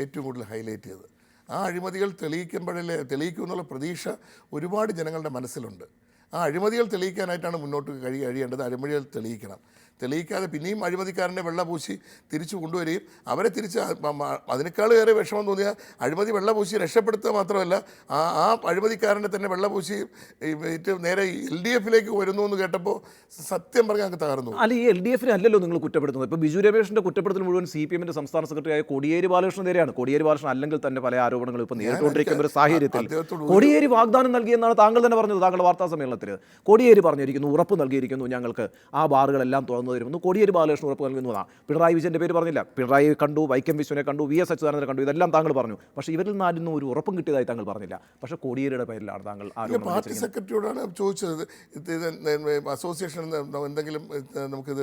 ഏറ്റവും കൂടുതൽ ഹൈലൈറ്റ് ചെയ്തത്. ആ അഴിമതികൾ തെളിയിക്കുമെന്നുള്ള പ്രതീക്ഷ ഒരുപാട് ജനങ്ങളുടെ മനസ്സിലുണ്ട്. ആ അഴിമതികൾ തെളിയിക്കാനായിട്ടാണ് മുന്നോട്ട് കഴിയേണ്ടത്. അഴിമതികൾ തെളിയിക്കാതെ പിന്നെയും അഴിമതിക്കാരനെ വെള്ളപൂശി തിരിച്ചു കൊണ്ടുവരികയും അവരെ തിരിച്ച് അതിനേക്കാൾ ഏറെ വിഷമം തോന്നിയ അഴിമതി വെള്ളപൂശി രക്ഷപ്പെടുത്തുക മാത്രമല്ല, ആ അഴിമതിക്കാരനെ തന്നെ വെള്ളപൂശി നേരെ LDFിലേക്ക് വരുന്നു എന്ന് കേട്ടപ്പോൾ സത്യം പറഞ്ഞാൽ അങ്ങ് തകർന്നു. അല്ല, ഈ LDFനെ അല്ലല്ലോ നിങ്ങൾ കുറ്റപ്പെടുത്തുന്നത്. ഇപ്പോൾ ബിജു രമേശിന്റെ കുറ്റപ്പെടുത്തൽ മുഴുവൻ CPMന്റെ സംസ്ഥാന സെക്രട്ടറിയായ കോടിയേരി ബാലകൃഷ്ണൻ നേരെയാണ്. കോടിയേരി ബാലകൃഷ്ണൻ അല്ലെങ്കിൽ തന്നെ പല ആരോപണങ്ങളും ഇപ്പോൾ നേരിട്ടുകൊണ്ടിരിക്കുന്ന ഒരു സാഹചര്യത്തിൽ കോടിയേരി വാഗ്ദാനം നൽകിയെന്നാണ് താങ്കൾ തന്നെ പറഞ്ഞത്. താങ്കളുടെ വാർത്താ സമ്മേളനത്തിൽ കോടിയേരി പറഞ്ഞിരിക്കുന്നു, ഉറപ്പ് നൽകിയിരിക്കുന്നു, ഞങ്ങൾക്ക് ആ ബാറുകളെല്ലാം തുറന്നു തരുമെന്ന് കോടിയേരി ബാലകൃഷ്ണൻ ഉറപ്പ് നൽകുന്നതാണ്. പിണറായി വിജയന്റെ പേര് പറഞ്ഞില്ല. പിണറായി കണ്ടു, വൈക്കം വിശ്വനെ കണ്ടു, VS അച്യുതാനന്ദനെ കണ്ടു, ഇതെല്ലാം താങ്കൾ പറഞ്ഞു. പക്ഷേ ഇവരിൽ നിന്നും ഒരു ഉറപ്പും കിട്ടിയതായി താങ്കൾ പറഞ്ഞില്ല. പക്ഷേ കോടിയേരിയുടെ പേരിലാണ് താങ്കൾ പാർട്ടി സെക്രട്ടറിയോടാണ് ചോദിച്ചത്, അസോസിയേഷൻ എന്തെങ്കിലും നമുക്കിത്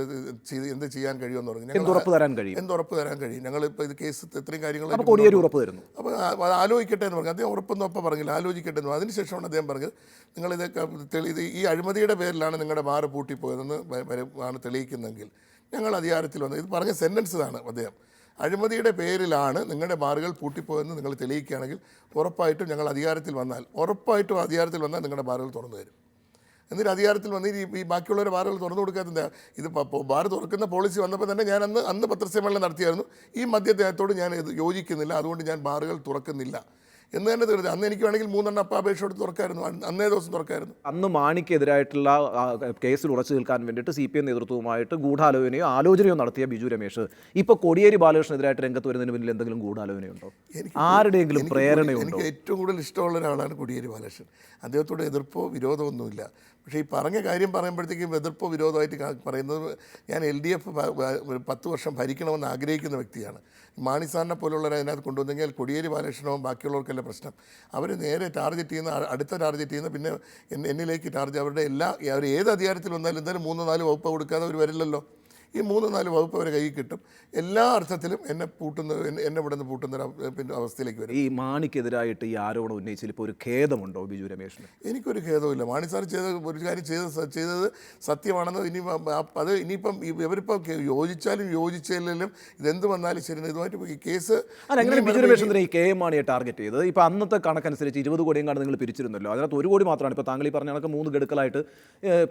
എന്ത് ചെയ്യാൻ കഴിയുമെന്ന് പറഞ്ഞു. എന്തുറപ്പ് തരാൻ കഴിയും? ഞങ്ങളിപ്പോൾ ഇത് കേസ് ഇത്രയും കാര്യങ്ങൾ കോടിയേരി ഉറപ്പ് തരുന്നു. അപ്പോൾ ആലോചിക്കട്ടെ എന്ന് പറഞ്ഞു. അദ്ദേഹം ഉറപ്പൊന്നും അപ്പം പറഞ്ഞില്ല, ആലോചിക്കട്ടെ എന്ന്. അതിനുശേഷമാണ് അദ്ദേഹം പറഞ്ഞത്, നിങ്ങളിത് ഈ അഴിമതിയുടെ പേരിലാണ് നിങ്ങളുടെ ബാറ് പൂട്ടിപ്പോയതെന്ന് ആണ് തെളിയിക്കുന്നതെങ്കിൽ ഞങ്ങൾ അധികാരത്തിൽ വന്നത്. ഇത് പറഞ്ഞ സെൻറ്റൻസ് ആണ് അദ്ദേഹം. അഴിമതിയുടെ പേരിലാണ് നിങ്ങളുടെ ബാറുകൾ പൂട്ടിപ്പോയെന്ന് നിങ്ങൾ തെളിയിക്കുകയാണെങ്കിൽ ഉറപ്പായിട്ടും ഞങ്ങൾ അധികാരത്തിൽ വന്നാൽ നിങ്ങളുടെ ബാറുകൾ തുറന്നു തരും. എന്നിട്ട് അധികാരത്തിൽ വന്ന് ഈ ബാക്കിയുള്ളവരുടെ ബാറുകൾ തുറന്നു കൊടുക്കാത്ത ഇത് ബാർ തുറക്കുന്ന പോളിസി വന്നപ്പോൾ തന്നെ ഞാൻ അന്ന് പത്രസമ്മേളനം നടത്തിയായിരുന്നു. ഈ മദ്യത്തോട് ഞാൻ യോജിക്കുന്നില്ല, അതുകൊണ്ട് ഞാൻ ബാറുകൾ തുറക്കുന്നില്ല എന്ന് തന്നെ തീർച്ചയായും. അന്ന് എനിക്ക് വേണമെങ്കിൽ 3 അപ്പം അപേക്ഷ കൊടുത്ത് തുറക്കായിരുന്നു, അന്നേ ദിവസം തുറക്കായിരുന്നു. അന്ന് മാണിക്കെതിരായിട്ടുള്ള കേസിൽ ഉറച്ചു നിൽക്കാൻ വേണ്ടിയിട്ട് CPM നേതൃത്വവുമായിട്ട് ആലോചനയോ നടത്തിയ ബിജു രമേശ് ഇപ്പോൾ കോടിയേരി ബാലകൃഷ്ണനെതിരായിട്ട് രംഗത്ത് വരുന്നതിന് പിന്നിൽ എന്തെങ്കിലും ഗൂഢാലോചനയുണ്ടോ? ആരുടെയെങ്കിലും പ്രേരണയുണ്ടോ? എനിക്ക് ഏറ്റവും കൂടുതൽ ഇഷ്ടമുള്ള ഒരാളാണ് കോടിയേരി ബാലകൃഷ്ണൻ. അദ്ദേഹത്തോട് എതിർപ്പോ വിരോധമൊന്നുമില്ല. പക്ഷേ ഈ പറഞ്ഞ കാര്യം പറയുമ്പോഴത്തേക്കും എതിർപ്പോ വിരോധമായിട്ട് പറയുന്നത്, ഞാൻ LDF 10 വർഷം ഭരിക്കണമെന്ന് ആഗ്രഹിക്കുന്ന വ്യക്തിയാണ്. മാണിസാറിനെ പോലുള്ളവരെ അതിനകത്ത് കൊണ്ടുവന്നെങ്കിൽ കോടിയേരി ബാലകൃഷ്ണവും ബാക്കിയുള്ളവർക്കല്ല പ്രശ്നം. അവർ നേരെ അടുത്ത ടാർഗറ്റ് ചെയ്യുന്ന പിന്നെ എന്നിലേക്ക് അവരുടെ അവർ ഏത് അധികാരത്തിൽ വന്നാലും എന്തായാലും 3-4 വകുപ്പ് കൊടുക്കാതെ അവർ വരില്ലല്ലോ. ഈ 3-4 വകുപ്പ് അവരെ കയ്യിൽ കിട്ടും. എല്ലാ അർത്ഥത്തിലും എന്നെ ഇവിടെ നിന്ന് പൂട്ടുന്ന അവസ്ഥയിലേക്ക് വരും. ഈ മാണിക്കെതിരായിട്ട് ഈ ആരോപണം ഉന്നയിച്ചതിൽ ഇപ്പോൾ ഒരു ഖേദമുണ്ടോ ബിജു രമേശിന്? എനിക്കൊരു ഖേദമില്ല. മാണി സാർ ഒരു കാര്യം ചെയ്തത് സത്യമാണെന്ന് ഇനിയിപ്പം ഇവരിപ്പം യോജിച്ചാലും യോജിച്ചില്ലെങ്കിലും ഇതെന്ത് വന്നാലും ശരി, ഇതുമായിട്ട് കേസ് അങ്ങനെ ബിജു രമേശ് ഈ KM മാണിയെ ടാർഗറ്റ് ചെയ്തത് ഇപ്പോൾ അന്നത്തെ കണക്കനുസരിച്ച് 20 കോടിയും കാണും നിങ്ങൾ പിരിച്ചിരുന്നല്ലോ. അതിനകത്ത് 1 കോടി മാത്രമാണ് ഇപ്പോൾ താങ്കൾ ഈ പറഞ്ഞ കണക്ക് 3 ഗഡുക്കളായിട്ട്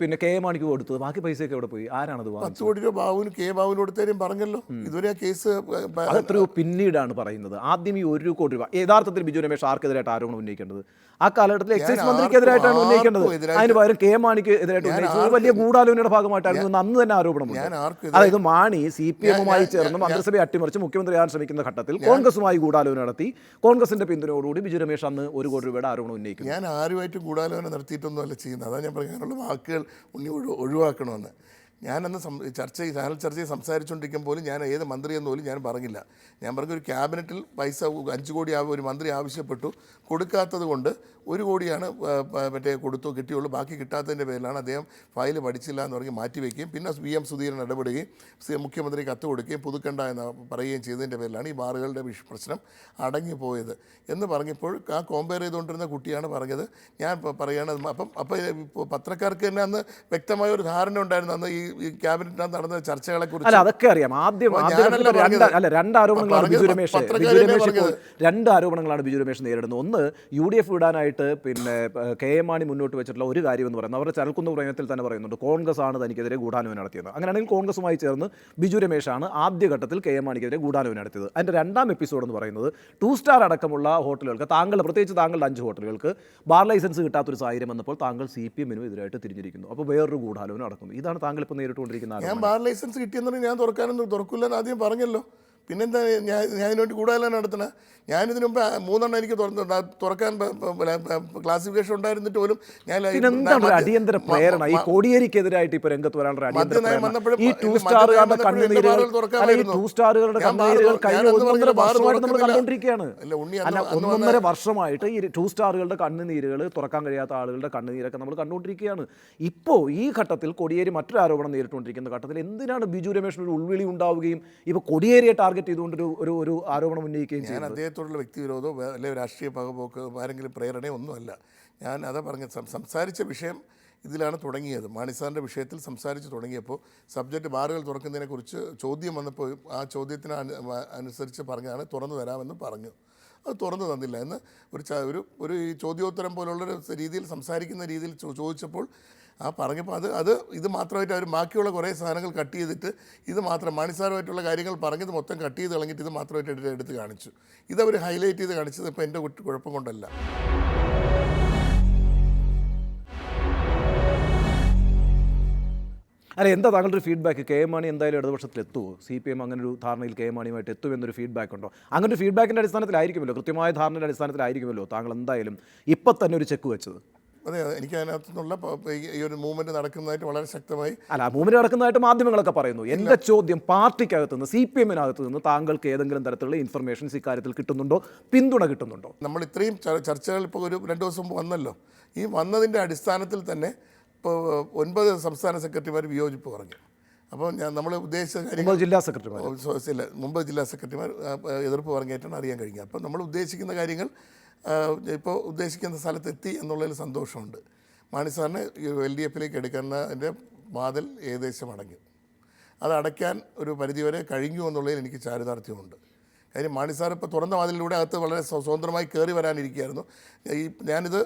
പിന്നെ KM മാണിക്ക് കൊടുത്തത്. ബാക്കി പൈസയൊക്കെ എവിടെ പോയി? ആരാണത്? 10 കോടി രൂപ ബാബുവിന് കൊടുത്തേരും പറഞ്ഞല്ലോ. ഇതുവരെ ആ കേസ് അതെത്രയോ പിന്നീടാണ് പറയുന്നത്. ആദ്യം ഈ 1 കോടി രൂപ യഥാർത്ഥത്തിൽ ബിജു രമേശ് ആർക്കെതിരായിട്ട് ആരോപണം ഉന്നയിക്കേണ്ടത്? ആ കാലഘട്ടത്തിൽ എക്സൈസ് മന്ത്രിക്കെതിരായിട്ടാണ് ഉന്നയിക്കേണ്ടത്. അതിന് പകരം KM മാണിക്ക് എതിരായിട്ട് ഉന്നയിച്ചത് വലിയ ഗൂഢാലോചനയുടെ ഭാഗമായിട്ടായിരുന്നു അന്ന് തന്നെ ആരോപണം. അതായത് മാണി CPMമായി ചേർന്ന് മന്ത്രിസഭയെ അട്ടിമറിച്ച് മുഖ്യമന്ത്രിയാകാൻ ശ്രമിക്കുന്ന ഘട്ടത്തിൽ കോൺഗ്രസുമായി ഗൂഢാലോചന നടത്തി. കോൺഗ്രസിന്റെ പിന്തുണയോടുകൂടി ബിജു രമേശ് അന്ന് 1 കോടി രൂപയുടെ ആരോപണം ഉന്നയിക്കും. ഞാൻ ആരുമായിട്ടും ഗൂഢാലോചന നടത്തിയിട്ടൊന്നും അല്ല ചെയ്യുന്നത്. അതാ ഞാൻ പറയാനുള്ള വാക്കുകൾ ഒഴിവാക്കണമെന്ന്. ഞാനന്ന് ചാനൽ ചർച്ചയിൽ സംസാരിച്ചുകൊണ്ടിരിക്കുമ്പോൾ പോലും ഞാൻ ഏത് മന്ത്രി എന്ന് പോലും ഞാൻ പറഞ്ഞില്ല. ഞാൻ പറഞ്ഞ ഒരു ക്യാബിനറ്റിൽ പൈസ 5 കോടി ഒരു മന്ത്രി ആവശ്യപ്പെട്ടു, കൊടുക്കാത്തത് കൊണ്ട് 1 കോടിയാണ് കിട്ടിയുള്ളൂ, ബാക്കി കിട്ടാത്തതിൻ്റെ പേരിലാണ് അദ്ദേഹം ഫയൽ പഠിച്ചില്ല എന്ന് പറഞ്ഞ് മാറ്റിവെക്കുകയും പിന്നെ VM സുധീരൻ ഇടപെടുകയും മുഖ്യമന്ത്രി കത്ത് കൊടുക്കുകയും പുതുക്കണ്ട എന്ന് പറയുകയും ചെയ്തതിൻ്റെ പേരിലാണ് ഈ ബാറുകളുടെ പ്രശ്നം അടങ്ങിപ്പോയത് എന്ന് പറഞ്ഞപ്പോൾ ആ കോമ്പയർ ചെയ്തുകൊണ്ടിരുന്ന കുട്ടിയാണ് പറഞ്ഞത്. ഞാൻ പറയുകയാണ് അപ്പോൾ പത്രക്കാർക്ക് തന്നെ അന്ന് വ്യക്തമായ ഒരു ധാരണ ഉണ്ടായിരുന്നു അന്ന് ഈ ക്യാബിനറ്റിനകത്ത് നടന്ന ചർച്ചകളെ കുറിച്ച്. അല്ല, അതൊക്കെ അറിയാം. രണ്ട് ആരോപണങ്ങളാണ് ബിജു രമേശ് രണ്ട് ആരോപണങ്ങളാണ് ബിജു രമേശ് നേരിടുന്നത്. ഒന്ന്, UDF വിടാനായിട്ട് പിന്നെ KM മാണി മുന്നോട്ട് വെച്ചിട്ടുള്ള ഒരു കാര്യം എന്ന് പറയുന്നത് അവരുടെ ചരൽക്കുന്ന് പ്രമേയത്തിൽ തന്നെ പറയുന്നുണ്ട്, കോൺഗ്രസ് ആണ് തനിക്കെതിരെ ഗൂഢാലോചന നടത്തിയത്. അങ്ങനെയാണെങ്കിൽ കോൺഗ്രസുമായി ചേർന്ന് ബിജു രമേശാണ് ആദ്യഘട്ടത്തിൽ KM മാണിക്കെതിരെ ഗൂഢാലോചന നടത്തിയത്. അതിൻ്റെ 2ാം എപ്പിസോഡ് എന്ന് പറയുന്നത് 2 സ്റ്റാർ അടക്കമുള്ള ഹോട്ടലുകൾക്ക് പ്രത്യേകിച്ച് താങ്കളുടെ 5 ഹോട്ടലുകൾക്ക് ബാർ ലൈസൻസ് കിട്ടാത്തൊരു സാഹചര്യം വന്നപ്പോൾ താങ്കൾ CPM-നും എതിരായിട്ട് തിരിഞ്ഞിരിക്കുന്നു. അപ്പോൾ വേറൊരു ഗൂഢാലോചന നടക്കുന്നു. ഇതാണ് താങ്കൾ ഇപ്പോൾ നേരിട്ടുകൊണ്ടിരിക്കുന്ന. ഞാൻ ബാർ ലൈസൻസ് കിട്ടിയെന്ന് ഞാൻ തുറക്കില്ലെന്ന് ആദ്യം പറഞ്ഞല്ലോ. പിന്നെന്താ ഞാൻ ഇതിനുവേണ്ടി കൂടുതലാണ് നടത്തണേ? ഞാനിതിനു മുമ്പ് 3 എനിക്ക് തുറക്കാൻ ക്ലാസിഫിക്കേഷൻ ഉണ്ടായിരുന്നിട്ട് പോലും ഞാൻ അടിയന്തര പ്രേരണ ഈ കോടിയേരിക്കെതിരായിട്ട് ഇപ്പൊ രംഗത്ത് വരാനുള്ള അടിയന്തര പ്രേരണ ഈ 2 സ്റ്റാറുകളുടെ കണ്ണുനീരുകൾ കഴിഞ്ഞ 1.5 വർഷമായിട്ട് നമ്മൾ കണ്ടുകൊണ്ടിരിക്കുകയാണ്. 1.5 വർഷമായിട്ട് ഈ 2 സ്റ്റാറുകളുടെ കണ്ണുനീരുകൾ തുറക്കാൻ കഴിയാത്ത ആളുകളുടെ കണ്ണുനീരൊക്കെ നമ്മൾ കണ്ടുകൊണ്ടിരിക്കുകയാണ്. ഇപ്പോൾ ഈ ഘട്ടത്തിൽ കോടിയേരി മറ്റൊരു ആരോപണം നേരിട്ടുകൊണ്ടിരിക്കുന്ന ഘട്ടത്തിൽ എന്തിനാണ് ബിജു രമേശിന് ഒരു ഉൾവിളി ഉണ്ടാവുകയും ഇപ്പോൾ കോടിയേരിയെ ടാർഗറ്റ് ചെയ്തുകൊണ്ട് ഒരു ആരോപണം ഉന്നയിക്കുകയും ചെയ്യുന്നത്? അദ്ദേഹത്തോടുള്ള വ്യക്തിവിരോധമോ അല്ലെങ്കിൽ രാഷ്ട്രീയ പകപോക്ക് ആരെങ്കിലും പ്രേരണയോ ഒന്നുമല്ല. ഞാൻ അതാ പറഞ്ഞത്, സംസാരിച്ച വിഷയം ഇതിലാണ് തുടങ്ങിയത്. മാണി സാറിൻ്റെ വിഷയത്തിൽ സംസാരിച്ച് തുടങ്ങിയപ്പോൾ സബ്ജക്റ്റ് ബാറുകൾ തുറക്കുന്നതിനെക്കുറിച്ച് ചോദ്യം വന്നപ്പോൾ ആ ചോദ്യത്തിന് അനുസരിച്ച് പറഞ്ഞാണ് തുറന്നു തരാമെന്ന് പറഞ്ഞു. അത് തുറന്നു തന്നില്ല എന്ന് ഒരു ചോദ്യോത്തരം പോലുള്ളൊരു രീതിയിൽ സംസാരിക്കുന്ന രീതിയിൽ ചോദിച്ചപ്പോൾ പറഞ്ഞപ്പോൾ ഇത് മാത്രമായിട്ട് അവർ ബാക്കിയുള്ള കുറേ സാധനങ്ങൾ കട്ട് ചെയ്തിട്ട് ഇത് മാത്രം മാണിസാറുമായിട്ടുള്ള കാര്യങ്ങൾ പറഞ്ഞത് മൊത്തം കട്ട് ചെയ്ത് കളഞ്ഞിട്ട് ഇത് മാത്രമായിട്ട് എടുത്ത് കാണിച്ചു. ഇതവർ ഹൈലൈറ്റ് ചെയ്ത് കാണിച്ചത് ഇപ്പോൾ എൻ്റെ കുഴപ്പം കൊണ്ടല്ല. അല്ല, എന്താ താങ്കളുടെ ഒരു ഫീഡ്ബാക്ക്? KM മാണി എന്തായാലും ഇടതുപക്ഷത്തിൽ എത്തുമോ? CPM അങ്ങനെ ഒരു ധാരണയിൽ KM മാണിയുമായിട്ട് എത്തുമെന്നൊരു ഫീഡ്ബാക്ക് ഉണ്ടോ? അങ്ങനെ ഒരു ഫീഡ്ബാക്കിൻ്റെ അടിസ്ഥാനത്തിലായിരിക്കുമല്ലോ, കൃത്യമായ ധാരണയുടെ അടിസ്ഥാനത്തിലായിരിക്കുമല്ലോ താങ്കൾ എന്തായാലും ഇപ്പം തന്നെ ഒരു ചെക്ക് വെച്ചത്. അതെ, എനിക്ക് അതിനകത്തു നിന്നുള്ള ഈ ഒരു മൂവ്മെൻറ്റ് നടക്കുന്നതായിട്ട് വളരെ ശക്തമായി മൂവ്മെൻറ്റ് നടക്കുന്നതായിട്ട് മാധ്യമങ്ങളൊക്കെ പറയുന്നു. എൻ്റെ ചോദ്യം, പാർട്ടിക്കകത്ത് നിന്ന് CPM-നകത്ത് നിന്ന് താങ്കൾക്ക് ഏതെങ്കിലും തരത്തിലുള്ള ഇൻഫർമേഷൻസ് ഇക്കാര്യത്തിൽ കിട്ടുന്നുണ്ടോ, പിന്തുണ കിട്ടുന്നുണ്ടോ? നമ്മൾ ഇത്രയും ചർച്ചകൾ ഇപ്പോൾ ഒരു 2 ദിവസം വന്നല്ലോ. ഈ വന്നതിൻ്റെ അടിസ്ഥാനത്തിൽ തന്നെ ഇപ്പോൾ 9 സംസ്ഥാന സെക്രട്ടറിമാർ വിയോജിപ്പ് പറഞ്ഞു. അപ്പോൾ നമ്മൾ ഉദ്ദേശിച്ച കാര്യങ്ങൾ ജില്ലാ സെക്രട്ടറിമാർ മുമ്പ് ജില്ലാ സെക്രട്ടറിമാർ എതിർപ്പ് പറഞ്ഞിട്ടാണ് അറിയാൻ കഴിഞ്ഞത്. അപ്പോൾ നമ്മൾ ഉദ്ദേശിക്കുന്ന കാര്യങ്ങൾ ഇപ്പോൾ ഉദ്ദേശിക്കുന്ന സ്ഥലത്തെത്തി എന്നുള്ളതിൽ സന്തോഷമുണ്ട്. മാണി സാറിന് LDF-ലേക്ക് എടുക്കുന്നതിൻ്റെ വാതിൽ ഏകദേശം അടങ്ങി. അത് അടയ്ക്കാൻ ഒരു പരിധിവരെ കഴിഞ്ഞു എന്നുള്ളതിൽ എനിക്ക് ചാരിതാർത്ഥ്യമുണ്ട്. കാര്യം മാണി സാർ ഇപ്പോൾ തുറന്ന വാതിലിലൂടെ അകത്ത് വളരെ സ്വതന്ത്രമായി കയറി വരാനിരിക്കുകയായിരുന്നു. ഞാനിത്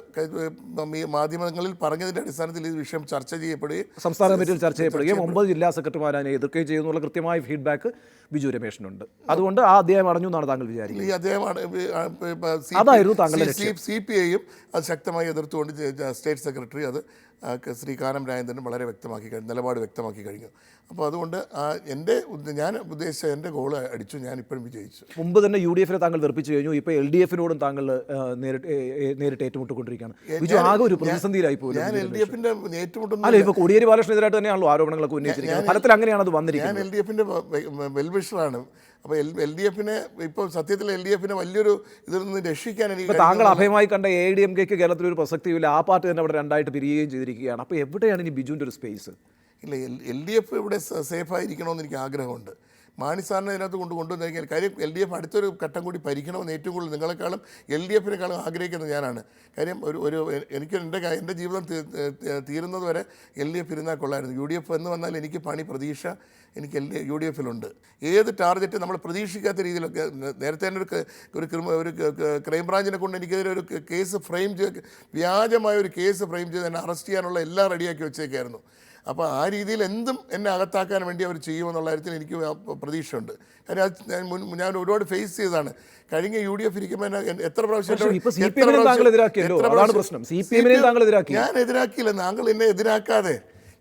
മാധ്യമങ്ങളിൽ പറഞ്ഞതിൻ്റെ അടിസ്ഥാനത്തിൽ ഈ വിഷയം ചർച്ച ചെയ്യപ്പെടുകയും സംസ്ഥാന കമ്മിറ്റിയിൽ ചർച്ച ചെയ്യപ്പെടുകയും 9 ജില്ലാ സെക്രട്ടറിമാരെ എതിർക്കുകയും ചെയ്യുന്നുള്ള കൃത്യമായ ഫീഡ്ബാക്ക് ബിജു രമേശിനുണ്ട്. അതുകൊണ്ട് ആ അധ്യായം അടഞ്ഞു എന്നാണ് താങ്കൾ വിചാരിക്കുന്നത്? ഈ അധ്യായം അതായിരുന്നു താങ്കളുടെ CPI-യും അത് ശക്തമായി എതിർത്തുകൊണ്ട് സ്റ്റേറ്റ് സെക്രട്ടറി അത് ശ്രീ കാനം രാജേന്ദ്രൻ വളരെ നിലപാട് വ്യക്തമാക്കി കഴിഞ്ഞു. അപ്പോൾ അതുകൊണ്ട് ഞാൻ ഉദ്ദേശിച്ച എൻ്റെ ഗോള് അടിച്ചു. ഞാൻ ഇപ്പോഴും വിജയിച്ചു. മുമ്പ് തന്നെ UDF-നെ താങ്കൾ തെറിപ്പിച്ചു കഴിഞ്ഞു. ഇപ്പോൾ LDF-നോടും താങ്കൾ നേരിട്ട് ഏറ്റുമുട്ടിക്കൊണ്ടിരിക്കുകയാണ്. ബിജു ആകെ ഒരു പ്രതിസന്ധിയിലായി പോലും. ഞാൻ LDF-ന്റെ ഏറ്റുമുട്ടുന്നു. അല്ല, ഇപ്പോൾ കോടിയേരി ബാലകൃഷ്ണനെതിരായിട്ട് തന്നെയാണല്ലോ ആരോപണങ്ങളൊക്കെ ഉന്നയിച്ചിരിക്കുന്നത്. ഫലത്തിൽ അങ്ങനെയാണ് അത് വന്നിരിക്കുന്നത്. ഞാൻ LDF-ന്റെ വെൽവിഷറാണ്. അപ്പോൾ LDF-നെ ഇപ്പോൾ സത്യത്തിൽ LDF-നെ വലിയൊരു ഇതിൽ നിന്ന് രക്ഷിക്കാൻ എനിക്ക് താങ്കൾ അഭയമായി കണ്ട ADMK-ക്ക് കേരളത്തിൽ ഒരു പ്രസക്തിയില്ല. ആ പാർട്ടി തന്നെ അവിടെ 2ആയിട്ട് പിരിയുകയും ചെയ്തിരിക്കുകയാണ്. അപ്പോൾ എവിടെയാണ് ഇനി ബിജുവിൻ്റെ ഒരു സ്പേസ്? ഇല്ല, LDF ഇവിടെ സേഫായിരിക്കണമെന്ന് എനിക്ക് ആഗ്രഹമുണ്ട്. മാണി സാറിനെ ഇതിനകത്ത് കൊണ്ടുവന്നു കഴിഞ്ഞാൽ കാര്യം LDF അടുത്തൊരു ഘട്ടം കൂടി ഭരിക്കണമെന്ന് ഏറ്റവും കൂടുതൽ നിങ്ങളെക്കാളും LDF-നെക്കാളും ആഗ്രഹിക്കുന്നത് ഞാനാണ്. കാര്യം എനിക്ക് എൻ്റെ ജീവിതം തീരുന്നത് വരെ LDF ഇരുന്നാൽ കൊള്ളായിരുന്നു. UDF എന്ന് വന്നാൽ എനിക്ക് പ്രതീക്ഷ എനിക്ക് UDF-ലുണ്ട്. ഏത് ടാർഗറ്റ് നമ്മൾ പ്രതീക്ഷിക്കാത്ത രീതിയിലൊക്കെ നേരത്തെ തന്നെ ഒരു ക്രൈംബ്രാഞ്ചിനെ കൊണ്ട് എനിക്കെതിരെ ഒരു കേസ് ഫ്രെയിം ചെയ്ത് വ്യാജമായ ഒരു കേസ് ഫ്രെയിം ചെയ്ത് എന്നെ അറസ്റ്റ് ചെയ്യാനുള്ള എല്ലാം റെഡിയാക്കി വെച്ചേക്കായിരുന്നു. അപ്പോൾ ആ രീതിയിൽ എന്തും എന്നെ അകത്താക്കാൻ വേണ്ടി അവർ ചെയ്യുമെന്നുള്ള കാര്യത്തിൽ എനിക്ക് പ്രതീക്ഷയുണ്ട്. കാര്യം ഞാൻ ഒരുപാട് ഫേസ് ചെയ്തതാണ്. കഴിഞ്ഞ UDF ഇരിക്കുമ്പോൾ എത്ര പ്രാവശ്യം ഞാൻ എതിരാക്കിയില്ല. താങ്കൾ എന്നെ എതിരാക്കാതെ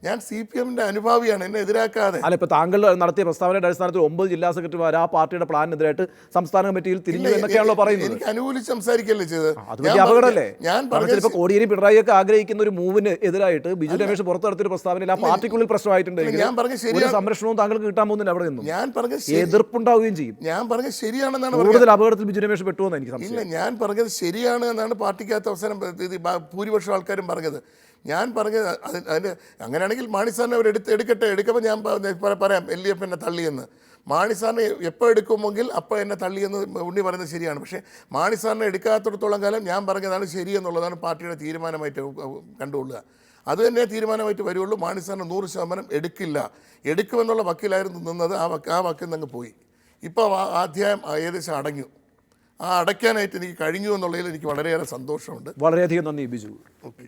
ഞാൻ CPM-ന്റെ അനുഭാവിയാണ്, എന്നെ എതിരാക്കാതെ. അല്ല, ഇപ്പോൾ താങ്കൾ നടത്തിയ പ്രസ്താവനയുടെ അടിസ്ഥാനത്തിൽ 9 ജില്ലാ സെക്രട്ടറിമാർ ആ പാർട്ടിയുടെ പ്ലാനിനെതിരായിട്ട് സംസ്ഥാന കമ്മിറ്റിയിൽ തിരിഞ്ഞു എന്നൊക്കെയാണല്ലോ പറയുന്നത്. എനിക്ക് അനുകൂലിച്ച് സംസാരിക്കല്ലേ ചെയ്തത്. അത് വലിയ അപകടമല്ലേ? ഞാൻ ഇപ്പോൾ കോടിയേരി പിണറായിയൊക്കെ ആഗ്രഹിക്കുന്ന ഒരു മൂവിന് എതിരായിട്ട് ബിജു രമേശ് പുറത്തു നടത്തിയ പ്രസ്താവനയിൽ ആ പാർട്ടിക്കുള്ളിൽ പ്രശ്നമായിട്ടുണ്ടെങ്കിൽ ഞാൻ പറഞ്ഞ ഒരു സംരക്ഷണവും താങ്കൾക്ക് കിട്ടാൻ പോകുന്നില്ല അവിടെ നിന്നും. ഞാൻ പറഞ്ഞ എതിർപ്പുണ്ടാവുകയും ചെയ്യും. ഞാൻ പറഞ്ഞ ശരിയാണെന്നാണ് കൂടുതൽ അപകടത്തിൽ ബിജു രമേശ് പെട്ടുവെന്ന് എനിക്ക് സംശയം. ഇല്ല, ഞാൻ പറഞ്ഞത് ശരിയാണ് എന്നാണ് പാർട്ടിക്കകത്ത് അവസാനം ഭൂരിപക്ഷം ആൾക്കാരും പറഞ്ഞത്. ഞാൻ പറഞ്ഞത് അതിന് അങ്ങനെയാണെങ്കിൽ മാണി സാറിനെ അവർ എടുക്കുമ്പോൾ ഞാൻ പറയാം LDF എന്നെ തള്ളിയെന്ന്. മാണി സാറിനെ എപ്പോൾ എടുക്കുമെങ്കിൽ അപ്പോൾ എന്നെ തള്ളിയെന്ന് ഉണ്ണി പറയുന്നത് ശരിയാണ്. പക്ഷേ മാണി സാറിനെ എടുക്കാത്തിടത്തോളം കാലം ഞാൻ പറഞ്ഞതാണ് ശരിയെന്നുള്ളതാണ് പാർട്ടിയുടെ തീരുമാനമായിട്ട് കണ്ടുകൊള്ളുക. അത് തന്നെ തീരുമാനമായിട്ട് വരുള്ളൂ. മാണി സാറിന് 100% എടുക്കില്ല. എടുക്കുമെന്നുള്ള വക്കിലായിരുന്നു നിന്നത്. ആ വക്കിൽ നിന്ന് പോയി. ഇപ്പോൾ ആ അധ്യായം ഏകദേശം അടഞ്ഞു. ആ അടയ്ക്കാനായിട്ട് എനിക്ക് കഴിഞ്ഞു എന്നുള്ളതിൽ എനിക്ക് വളരെയേറെ സന്തോഷമുണ്ട്. വളരെയധികം നന്ദി ബിജു. ഓക്കെ.